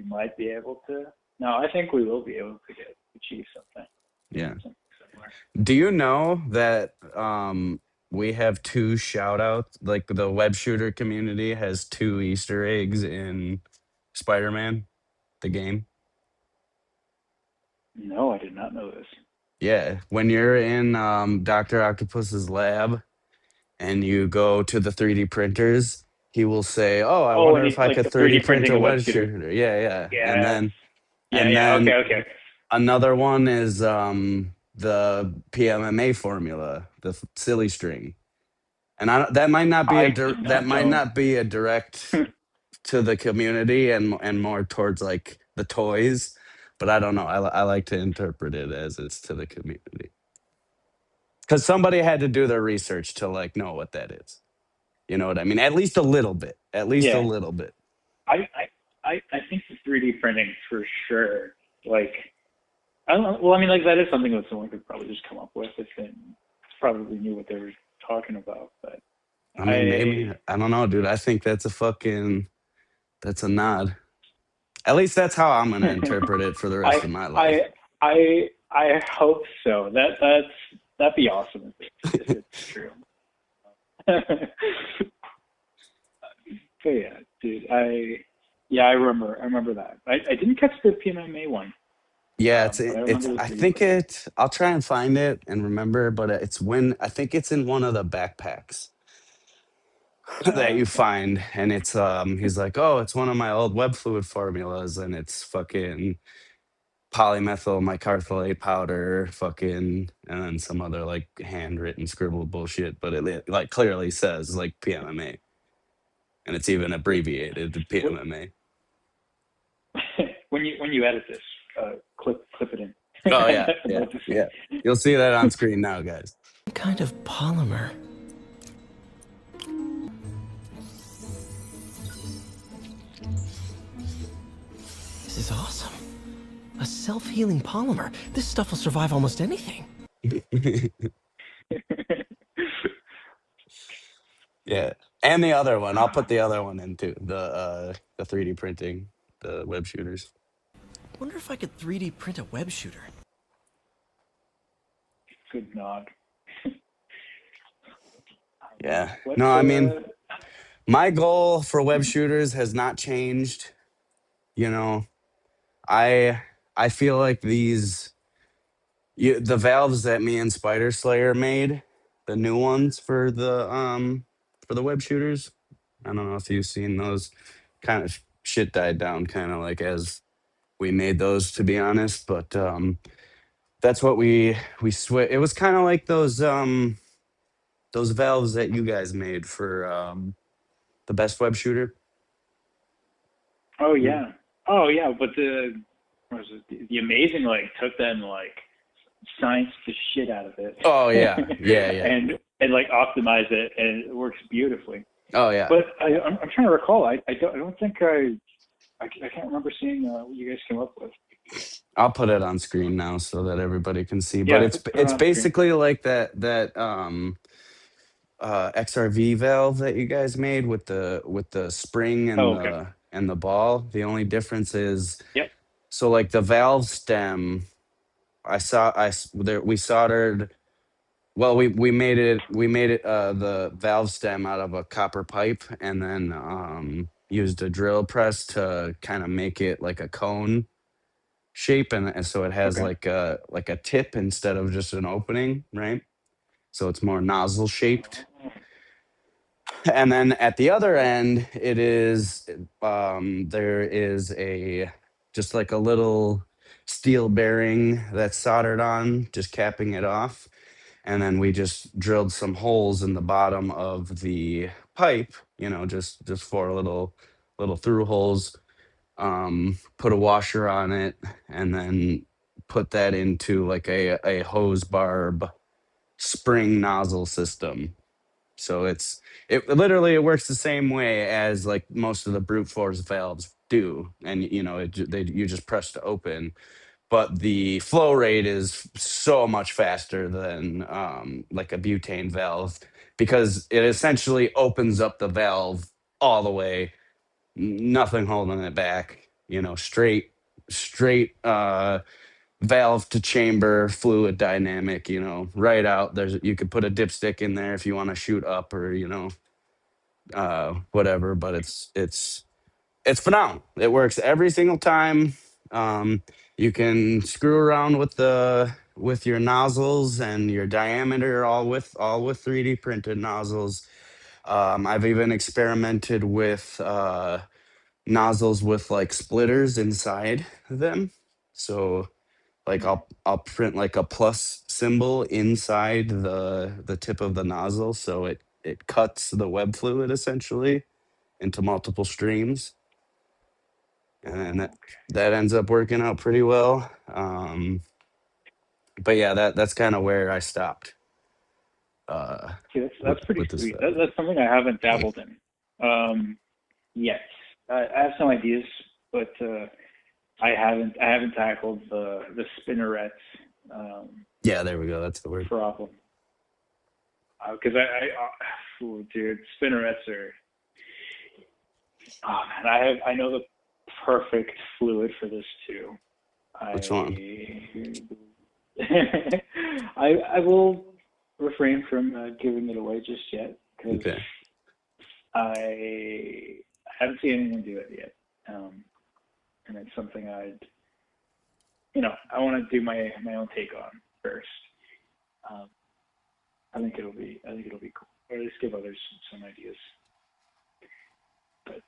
might be able to. No, I think we will be able to achieve something, Yeah. something similar. Do you know that we have two shout outs? Like the web shooter community has two Easter eggs in Spider-Man, the game. No, I did not know this. Yeah. When you're in Dr. Octopus's lab and you go to the 3D printers, he will say, "Oh, I Oh, wonder and if he's I like could the 3D 3D print printing a a web web shooter. shooter." Yeah, yeah. Yes. Yeah, And yeah. Okay, then okay. another one is the PMMA formula, the silly string. And that might not be I do that not might know. not be a direct to the community and more towards like the toys, but I don't know. I like to interpret it as it's to the community because somebody had to do their research to like know what that is. You know what I mean? At least a little bit. At least a Yeah, little bit. I think the 3D printing for sure. Like, I don't know. Well, I mean, like that is something that someone could probably just come up with if they probably knew what they were talking about. But I mean, maybe I, I don't know, dude. I think that's a nod. At least that's how I'm gonna interpret it for the rest I, of my I, life. I hope so. That'd be awesome if it's true. But yeah, dude, yeah, I remember that. I didn't catch the PMMA one, Yeah, but I it's remember the I 3D think printing. it I'll try and find it and remember, but it's when I think it's in one of the backpacks that you Okay. find and it's he's like, "Oh, it's one of my old web fluid formulas and it's fucking polymethyl mycartholate powder, fucking and then some other like handwritten scribbled bullshit, but like clearly says like PMMA and it's even abbreviated to What, PMMA." when you edit this, clip it in. Oh yeah, I'd yeah, love to see. yeah. You'll see that on screen now, guys. Kind of polymer. This is awesome. A self-healing polymer. This stuff will survive almost anything. Yeah. And the other one. I'll put the other one in too. The 3D printing, the web shooters. Wonder if I could 3D print a web shooter. Good nod. Yeah. What No, I mean, my goal for web shooters has not changed. You know, I I feel like the valves that me and Spider Slayer made, the new ones for the web shooters. I don't know if you've seen those kind of shit died down kind of like as we made those, to be honest. But that's what we switch. It was kind of like those valves that you guys made for the best web shooter. Oh Mm. yeah. Oh yeah, but the what was it, the amazing like took that and like science the shit out of it, Oh yeah, yeah, yeah. and like optimize it, and it works beautifully. Oh yeah. But I'm trying to recall. I don't think I can't remember seeing what you guys came up with. I'll put it on screen now so that everybody can see. But Yeah, it's put it it's on screen. basically like that XRV valve that you guys made with the spring Oh, okay. and the ball. The only difference is, Yep. so like the valve stem, we soldered. Well, we made it the valve stem out of a copper pipe, and then used a drill press to kind of make it like a cone shape, and so it has Okay. like a tip instead of just an opening, right? So it's more nozzle shaped. Oh, And then at the other end, it is there is a just like a little steel bearing that's soldered on, just capping it off. And then we just drilled some holes in the bottom of the pipe, just four little through holes. Put a washer on it, and then put that into like a hose barb spring nozzle system. So it literally it works the same way as like most of the brute force valves do, and you just press to open, but the flow rate is so much faster than like a butane valve, because it essentially opens up the valve all the way, nothing holding it back. Straight valve to chamber fluid dynamic. Right out. You could put a dipstick in there if you want to shoot up, or whatever. But it's phenomenal. It works every single time. Um, you can screw around with your nozzles and your diameter, all with 3D printed nozzles. I've even experimented with nozzles with like splitters inside them. So like I'll print like a plus symbol inside the tip of the nozzle, so it cuts the web fluid essentially into multiple streams, and that ends up working out pretty well. But yeah, that's kind of where I stopped uh, see, that's pretty with this sweet. valve. That's something I haven't dabbled in. Yes, I have some ideas, but I haven't tackled the spinnerets Yeah, there we go. That's the word. problem. Because dude, spinnerets are. Oh man, I know the perfect fluid for this too. Which one? I I will refrain from giving it away just yet because Okay. I haven't seen anyone do it yet, and it's something I want to do my own take on first. Um, I think it'll be cool, or at least give others some ideas. But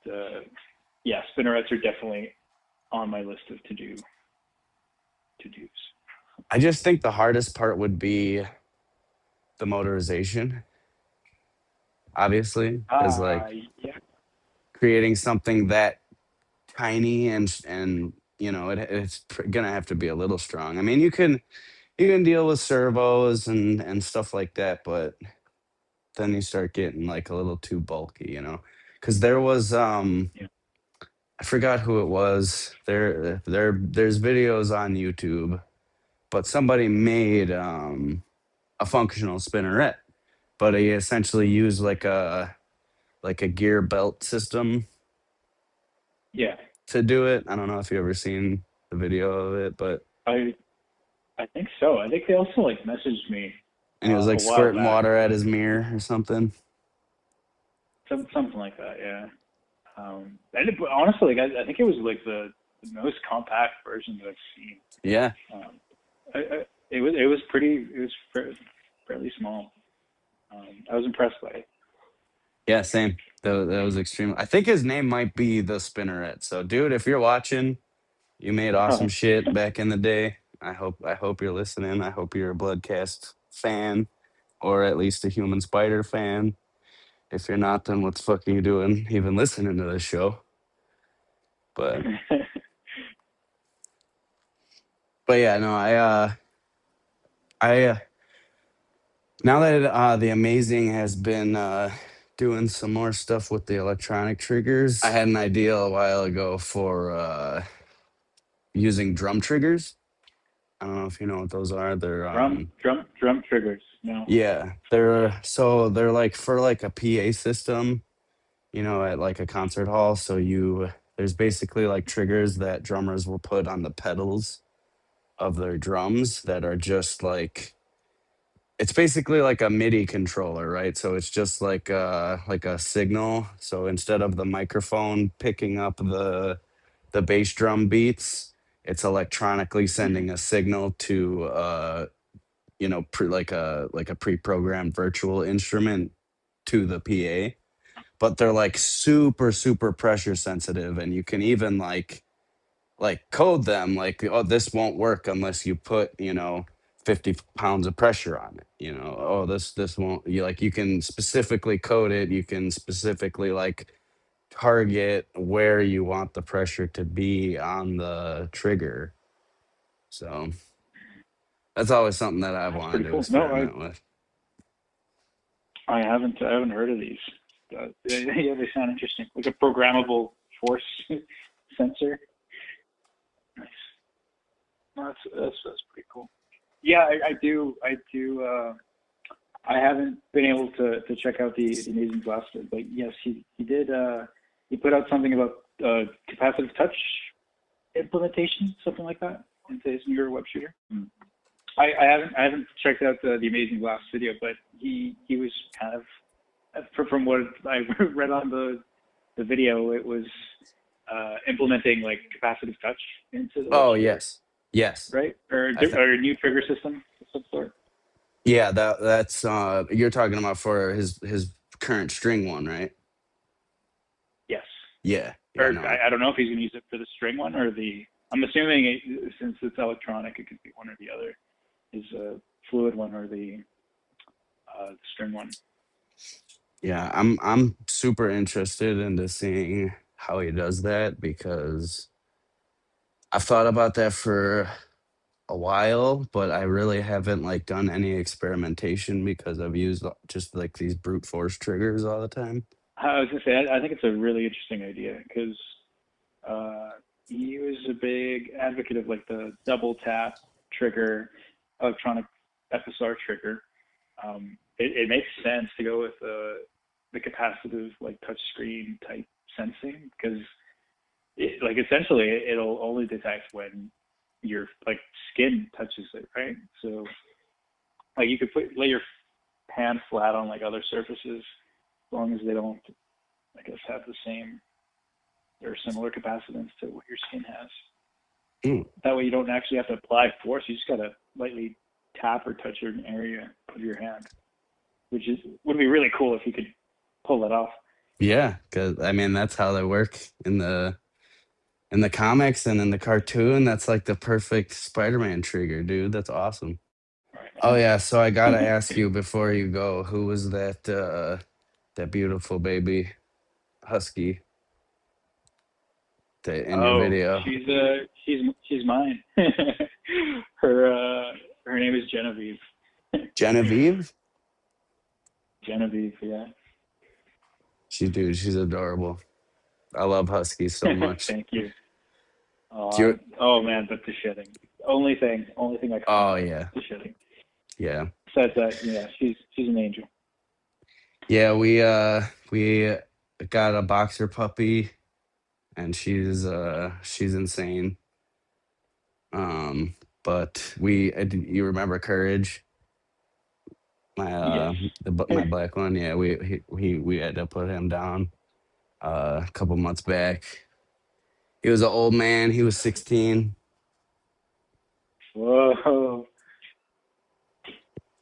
yeah, spinnerets are definitely on my list of to dos. I just think the hardest part would be the motorization, obviously, because Ah, like yeah, creating something that tiny, and gonna have to be a little strong. I mean, you can deal with servos and stuff like that, but then you start getting like a little too bulky. Because there was yeah. I forgot who it was. There's videos on YouTube, but somebody made a functional spinneret, but he essentially used like a gear belt system Yeah, to do it. I don't know if you ever seen the video of it, but I I think so. I think they also like messaged me and he was a like while squirting back, water at his mirror or something. something like that. Yeah. But honestly, like I think it was like the most compact version that I've seen. Yeah. Um, it was pretty. It was fairly small. I was impressed by it. Yeah, same. That was extreme. I think his name might be the Spinneret. So, dude, if you're watching, You made awesome shit back in the day. I hope you're listening. I hope you're a Bloodcast fan, or at least a Human Spider fan. If you're not, then what the fuck are you doing even listening to this show? But yeah, no, I now that the Amazing has been doing some more stuff with the electronic triggers, I had an idea a while ago for using drum triggers. I don't know if you know what those are. They're drum triggers. No. yeah, they're like for like a PA system, at like a concert hall. So there's basically like triggers that drummers will put on the pedals of their drums that are just like, it's basically like a MIDI controller, right? So it's just like a signal. So instead of the microphone picking up the bass drum beats, it's electronically Mhm. sending a signal to like a pre-programmed virtual instrument to the PA. But they're like super super pressure sensitive, and you can even like code them like, oh, this won't work unless you put 50 pounds of pressure on it. Oh, this won't, you can specifically code it. You can specifically like target where you want the pressure to be on the trigger. So that's always something that I've That's wanted pretty to cool. No, experiment with. I haven't heard of these. Yeah, they sound interesting. Like a programmable force sensor. Nice. No, that's pretty cool. Yeah, I haven't been able to check out the Amazing Blaster, but yes, he did. He put out something about capacitive touch implementation, something like that, into his newer web shooter. I haven't checked out the Amazing Blast video, but he was kind of, from what I read on the video, it was implementing like capacitive touch into the web Oh, shooter, yes, right? I think. Or a new trigger system of some sort. Yeah, that's you're talking about for his current string one, right? Yes. Yeah, yeah, Or no. I don't know if he's going to use it for the string one or the. I'm assuming since it's electronic, it could be one or the other. Is a fluid one or the string one. Yeah, I'm super interested into seeing how he does that, because I've thought about that for a while, but I really haven't like done any experimentation because I've used just like these brute force triggers all the time. I was going to say, I think it's a really interesting idea because he was a big advocate of like the double tap trigger, electronic FSR trigger. It makes sense to go with the capacitive like touchscreen type sensing because like essentially it'll only detect when your like skin touches it, right? So like you could lay your hand flat on like other surfaces as long as they don't, I guess, have the same or similar capacitance to what your skin has. Mm. That way you don't actually have to apply force. You just gotta lightly tap or touch an area with your hand, which would be really cool if you could pull it off. Yeah, because I mean that's how they work in the comics and in the cartoon. That's like the perfect Spider-Man trigger, dude. That's awesome. Oh Right. yeah, so I gotta ask you before you go, who was that beautiful baby husky that in your Oh, video? she's mine. Her name is Genevieve. Genevieve? Genevieve, yeah. She's adorable. I love huskies so much. Thank you. Do you, Oh man, but the shitting. Only thing I comment oh on, yeah, the shitting. yeah, Besides that, yeah, she's an angel. yeah. We got a boxer puppy, and she's insane. Um, but you remember Courage, my Yes. my black one? Yeah, we had to put him down a couple months back. He was an old man. He was 16. Whoa.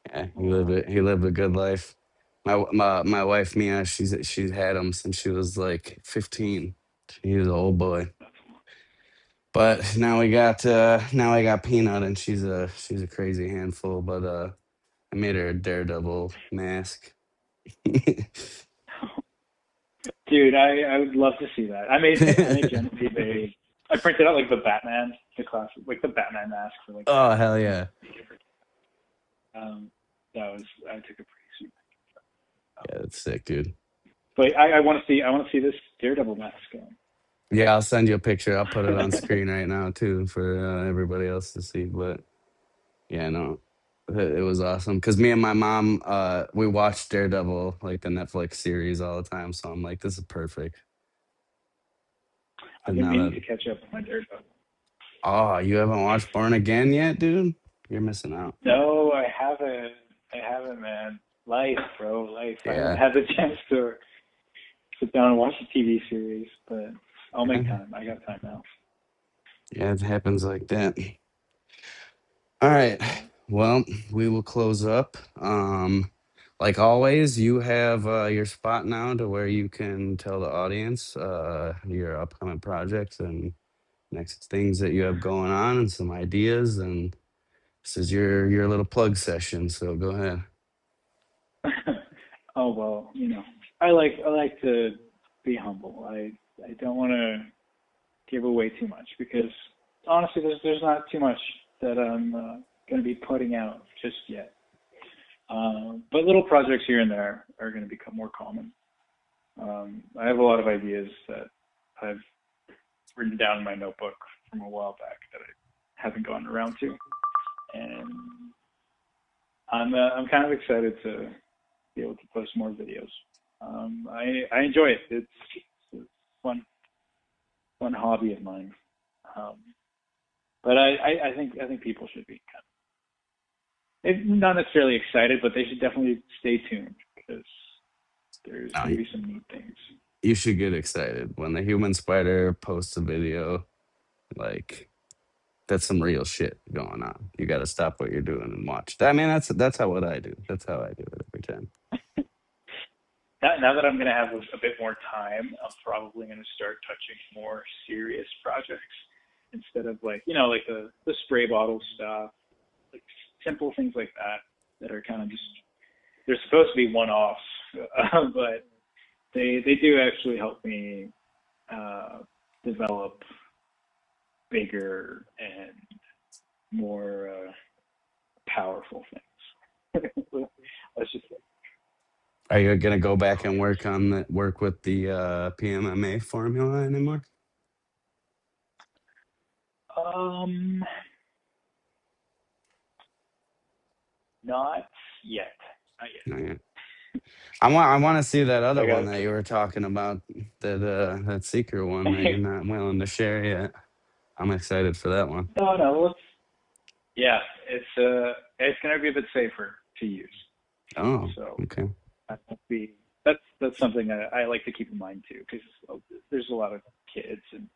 Yeah, Oh, he lived a good life. My wife Mia, she's had him since she was like 15. He was an old boy. But now I got Peanut, and she's a crazy handful. But I made her a Daredevil mask. Dude, I would love to see that. I made Genevieve I printed out like the Batman, the classic, like the Batman mask for like Oh Batman. hell yeah! Um, I took a pretty sweet. Yeah, that's sick, dude. But I want to see this Daredevil mask going. Yeah, I'll send you a picture. I'll put it on screen right now too for everybody else to see. But yeah, no, it was awesome because me and my mom, we watched Daredevil, like the Netflix series, all the time. So I'm like, this is perfect. I've And been now meaning that to catch up on my Daredevil. oh, you haven't watched Born Again yet, dude? You're missing out. No, I haven't. I haven't, man. Life, bro, life. I haven't Yeah, had the chance to sit down and watch the TV series, but I'll make yeah, time. I got time now. yeah, it happens like that. All right. Well, we will close up. Like always, you have your spot now to where you can tell the audience your upcoming projects and next things that you have going on and some ideas. And this is your little plug session. So go ahead. Oh well, I like to be humble. I don't want to give away too much because honestly, there's not too much that I'm going to be putting out just yet. But little projects here and there are going to become more common. I have a lot of ideas that I've written down in my notebook from a while back that I haven't gotten around to, and I'm kind of excited to be able to post more videos. I enjoy it. It's a fun hobby of mine. Um, but I think people should be not necessarily excited, but they should definitely stay tuned because there's No, going to be some neat things. you should get excited when the human spider posts a video. Like that's some real shit going on. You got to stop what you're doing and watch. I mean, that's how what I do. That's how I do it every time. Now that I'm going to have a bit more time, I'm probably going to start touching more serious projects instead of like the spray bottle stuff, like simple things like that are kind of just they're supposed to be one-offs, but they do actually help me develop bigger and more powerful things. Let's just say. Are you gonna go back and work with the PMMA formula anymore? Um, Not yet. Not yet. Not yet. I want to see that I other one got that you were talking about, that secret one that you're it. not willing to share yet. I'm excited for that one. No. Yeah, it's gonna be a bit safer to use. Oh, So okay. that's something I like to keep in mind too, because there's a lot of kids and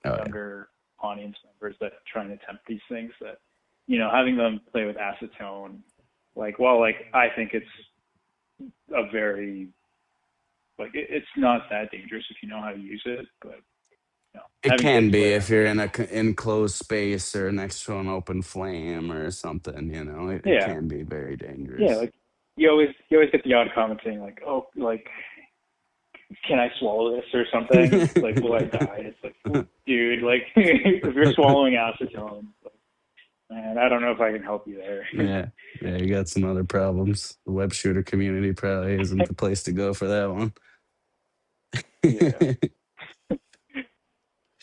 Oh yeah. younger audience members that try and attempt these things. That having them play with acetone, I think it's a very it's not that dangerous if you know how to use it, but It having kids can be play if around with you're it. in a enclosed space or next to an open flame or something. It Yeah, can be very yeah. dangerous. Like you always get the odd comment saying like, oh, like, can I swallow this or something? Like, will I die? It's like, dude, like, if you're swallowing acetone, like, man, I don't know if I can help you there. Yeah, yeah, you got some other problems. The web shooter community probably isn't the place to go for that one. Yeah,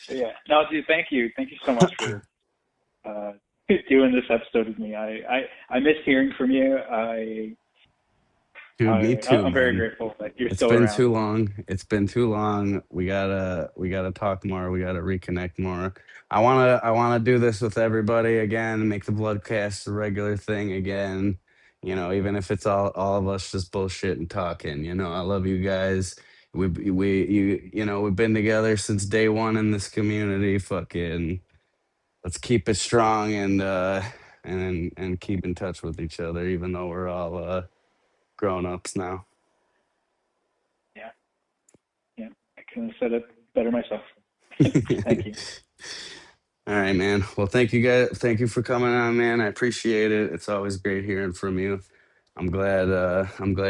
yeah. No, dude, thank you so much for uh, doing this episode with me. I miss hearing from you. Dude, me too, I'm very man. grateful that you're It's still been around. too long. It's been too long. We gotta talk more. We gotta reconnect more. I wanna do this with everybody again. Make the bloodcast a regular thing again. Even if it's all of us just bullshit and talking. I love you guys. We've been together since day one in this community. Fucking let's keep it strong and keep in touch with each other, even though we're all grown ups now. Yeah, yeah. I couldn't have said it better myself. Thank you. All right, man. Well, thank you guys. Thank you for coming on, man. I appreciate it. It's always great hearing from you. I'm glad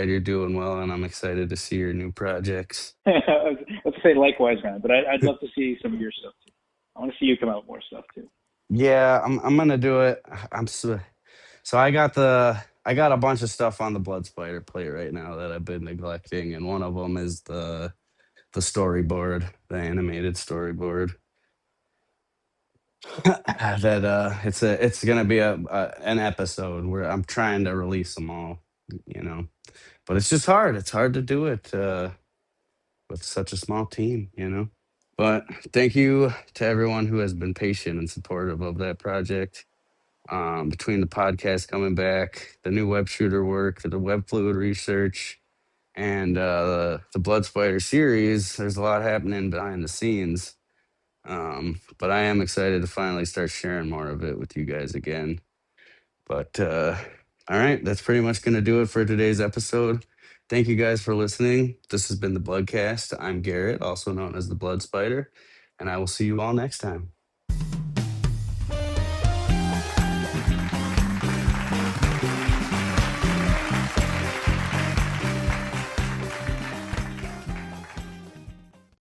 you're doing well, and I'm excited to see your new projects. Let's say likewise, man. But I'd love to see some of your stuff too. I want to see you come out with more stuff too. Yeah, I'm gonna do it. I'm so I got a bunch of stuff on the Blood Spider plate right now that I've been neglecting, and one of them is the storyboard, the animated storyboard. That it's gonna be an episode where I'm trying to release them all, you know. But it's just hard. It's hard to do it with such a small team, you know. But thank you to everyone who has been patient and supportive of that project. Between the podcast coming back, the new web shooter work, the web fluid research, and the Blood Spider series, there's a lot happening behind the scenes. But I am excited to finally start sharing more of it with you guys again. But all right, that's pretty much going to do it for today's episode. Thank you guys for listening. This has been the Bloodcast. I'm Garrett, also known as the Blood Spider, and I will see you all next time.